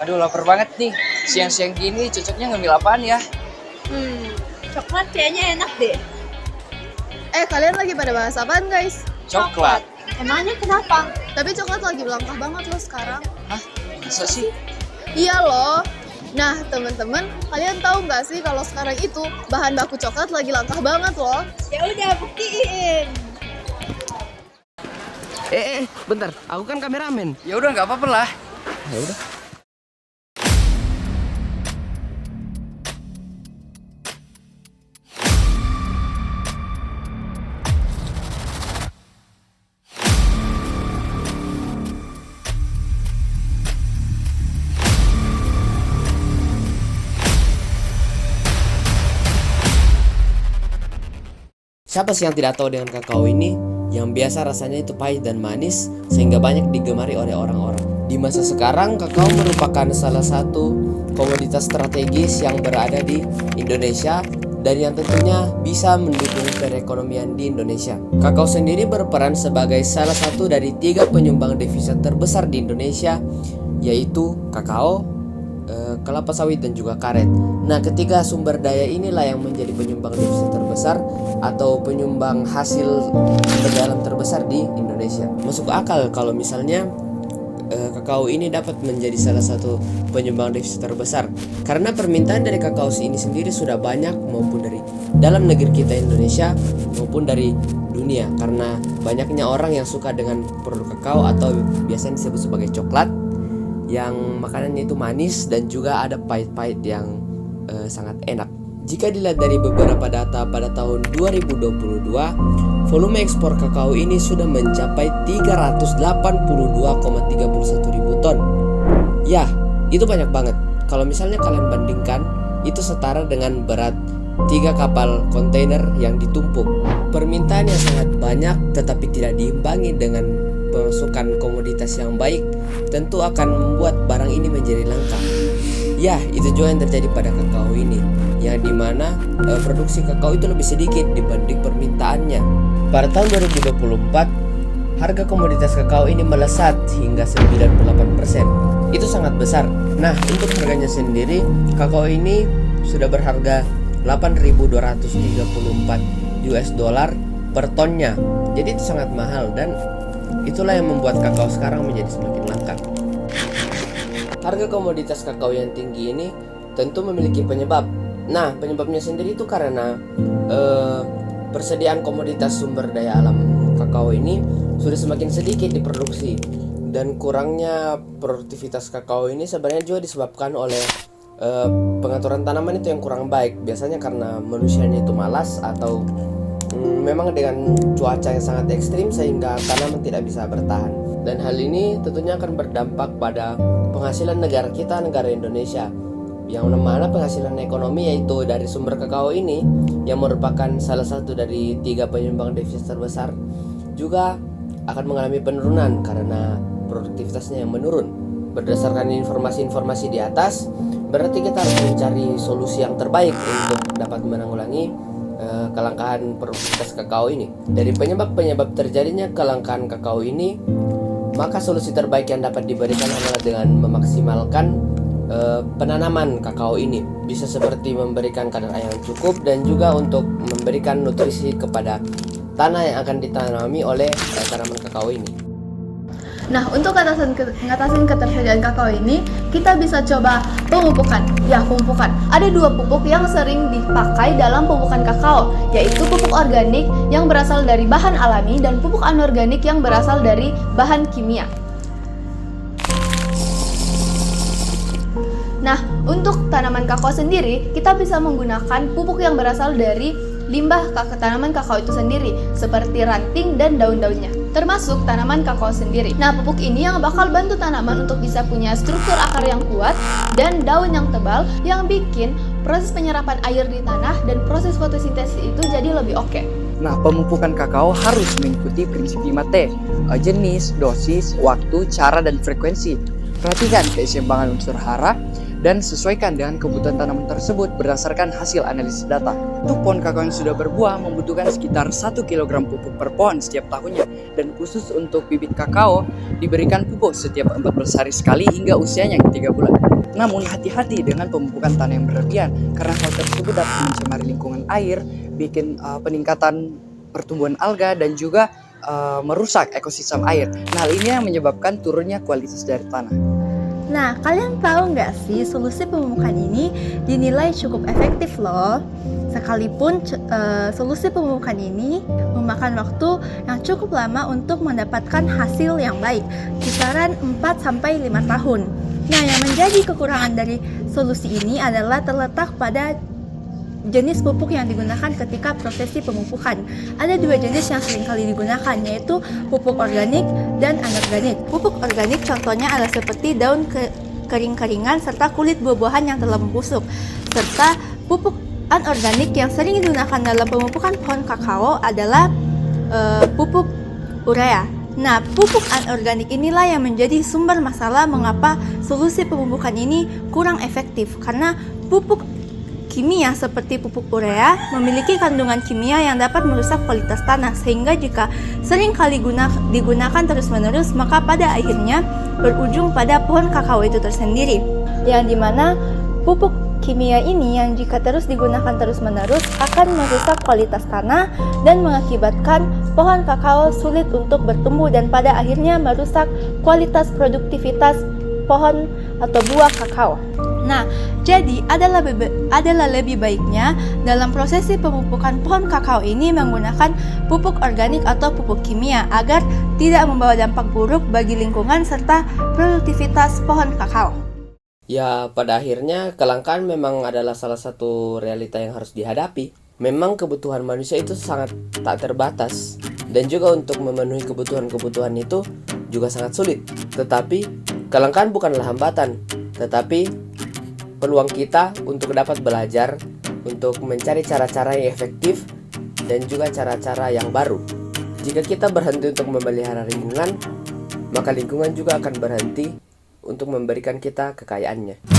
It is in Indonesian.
Aduh, lapar banget nih. Siang-siang gini cocoknya ngemil apaan ya? Hmm, coklat kayaknya enak deh. Kalian lagi pada bahas apaan guys? Coklat. Emangnya kenapa? Tapi coklat lagi langka banget loh sekarang. Hah? Masa sih? Iya loh. Nah teman-teman, kalian tahu nggak sih kalau sekarang itu bahan baku coklat lagi langka banget loh? Ya udah buktiin. Bentar, aku kan kameramen. Ya udah nggak apa-apa lah. Ya udah. Siapa sih yang tidak tahu dengan kakao ini? Yang biasa rasanya itu pahit dan manis sehingga banyak digemari oleh orang-orang. Di masa sekarang, kakao merupakan salah satu komoditas strategis yang berada di Indonesia dan yang tentunya bisa mendukung perekonomian di Indonesia. Kakao sendiri berperan sebagai salah satu dari 3 penyumbang devisa terbesar di Indonesia, yaitu kakao, kelapa sawit dan juga karet. Nah, ketiga sumber daya inilah yang menjadi penyumbang devisa terbesar atau penyumbang hasil sumber daya alam terbesar di Indonesia. Masuk akal kalau misalnya kakao ini dapat menjadi salah satu penyumbang devisa terbesar karena permintaan dari kakao ini sendiri sudah banyak, maupun dari dalam negeri kita Indonesia maupun dari dunia, karena banyaknya orang yang suka dengan produk kakao atau biasanya disebut sebagai coklat, yang makanannya itu manis dan juga ada pahit-pahit yang sangat enak. Jika dilihat dari beberapa data pada tahun 2022, volume ekspor kakao ini sudah mencapai 382,31 ribu ton. Ya, itu banyak banget. Kalau misalnya kalian bandingkan, itu setara dengan berat 3 kapal kontainer yang ditumpuk. Permintaan yang sangat banyak tetapi tidak diimbangi dengan pemasukan komoditas yang baik tentu akan membuat barang ini menjadi langka. Ya, itu juga yang terjadi pada kakao ini, yang dimana produksi kakao itu lebih sedikit dibanding permintaannya. Pada tahun 2024, harga komoditas kakao ini melesat hingga 98%. Itu sangat besar. Nah, untuk harganya sendiri, kakao ini sudah berharga 8.234 US dollar per tonnya. Jadi itu sangat mahal dan itulah yang membuat kakao sekarang menjadi semakin langka. Harga komoditas kakao yang tinggi ini tentu memiliki penyebab. Nah, penyebabnya sendiri itu karena persediaan komoditas sumber daya alam kakao ini sudah semakin sedikit diproduksi, dan kurangnya produktivitas kakao ini sebenarnya juga disebabkan oleh pengaturan tanaman itu yang kurang baik. Biasanya karena manusianya itu malas atau memang dengan cuaca yang sangat ekstrim sehingga tanaman tidak bisa bertahan. Dan hal ini tentunya akan berdampak pada penghasilan negara kita, negara Indonesia, yang mana penghasilan ekonomi yaitu dari sumber kakao ini yang merupakan salah satu dari 3 penyumbang devisa terbesar juga akan mengalami penurunan karena produktivitasnya yang menurun. Berdasarkan informasi-informasi di atas, berarti kita harus mencari solusi yang terbaik untuk dapat menanggulangi kelangkaan produktivitas kakao ini. Dari penyebab-penyebab terjadinya kelangkaan kakao ini, maka solusi terbaik yang dapat diberikan adalah dengan memaksimalkan penanaman kakao ini. Bisa seperti memberikan kadar air yang cukup dan juga untuk memberikan nutrisi kepada tanah yang akan ditanami oleh tanaman kakao ini. Nah, untuk ngatasin ketersediaan kakao ini, kita bisa coba pemupukan. Ya, pemupukan. Ada 2 pupuk yang sering dipakai dalam pemupukan kakao, yaitu pupuk organik yang berasal dari bahan alami dan pupuk anorganik yang berasal dari bahan kimia. Nah, untuk tanaman kakao sendiri, kita bisa menggunakan pupuk yang berasal dari limbah tanaman kakao itu sendiri, seperti ranting dan daun-daunnya, termasuk tanaman kakao sendiri. Nah, pupuk ini yang bakal bantu tanaman untuk bisa punya struktur akar yang kuat dan daun yang tebal, yang bikin proses penyerapan air di tanah dan proses fotosintesis itu jadi lebih oke. Nah, pemupukan kakao harus mengikuti prinsip 5T, jenis, dosis, waktu, cara, dan frekuensi. Perhatikan keseimbangan unsur hara dan sesuaikan dengan kebutuhan tanaman tersebut berdasarkan hasil analisis data. Untuk pohon kakao yang sudah berbuah membutuhkan sekitar 1 kg pupuk per pohon setiap tahunnya, dan khusus untuk bibit kakao diberikan pupuk setiap 14 hari sekali hingga usianya 3 bulan. Namun hati-hati dengan pemupukan tanah yang berlebihan karena hal tersebut dapat mencemari lingkungan air, bikin peningkatan pertumbuhan alga dan juga merusak ekosistem air. Nah, hal ini yang menyebabkan turunnya kualitas dari tanah. Nah, kalian tahu nggak sih solusi pemupukan ini dinilai cukup efektif loh. Sekalipun solusi pemupukan ini memakan waktu yang cukup lama untuk mendapatkan hasil yang baik, kisaran 4-5 tahun. Nah, yang menjadi kekurangan dari solusi ini adalah terletak pada jenis pupuk yang digunakan ketika prosesi pemupukan. Ada 2 jenis yang sering kali digunakan, yaitu pupuk organik dan anorganik. Pupuk organik contohnya adalah seperti daun kering-keringan serta kulit buah-buahan yang telah membusuk. Serta pupuk anorganik yang sering digunakan dalam pemupukan pohon kakao adalah pupuk urea. Nah, pupuk anorganik inilah yang menjadi sumber masalah mengapa solusi pemupukan ini kurang efektif, karena pupuk kimia seperti pupuk urea memiliki kandungan kimia yang dapat merusak kualitas tanah, sehingga jika sering kali digunakan terus-menerus maka pada akhirnya berujung pada pohon kakao itu tersendiri, yang dimana pupuk kimia ini yang jika terus digunakan terus-menerus akan merusak kualitas tanah dan mengakibatkan pohon kakao sulit untuk bertumbuh dan pada akhirnya merusak kualitas produktivitas pohon atau buah kakao. Nah, jadi adalah lebih baiknya dalam prosesi pemupukan pohon kakao ini menggunakan pupuk organik atau pupuk kimia agar tidak membawa dampak buruk bagi lingkungan serta produktivitas pohon kakao. Ya, pada akhirnya kelangkaan memang adalah salah satu realita yang harus dihadapi. Memang kebutuhan manusia itu sangat tak terbatas, dan juga untuk memenuhi kebutuhan-kebutuhan itu juga sangat sulit. Tetapi kelangkaan bukanlah hambatan, tetapi peluang kita untuk dapat belajar, untuk mencari cara-cara yang efektif dan juga cara-cara yang baru. Jika kita berhenti untuk memelihara lingkungan, maka lingkungan juga akan berhenti untuk memberikan kita kekayaannya.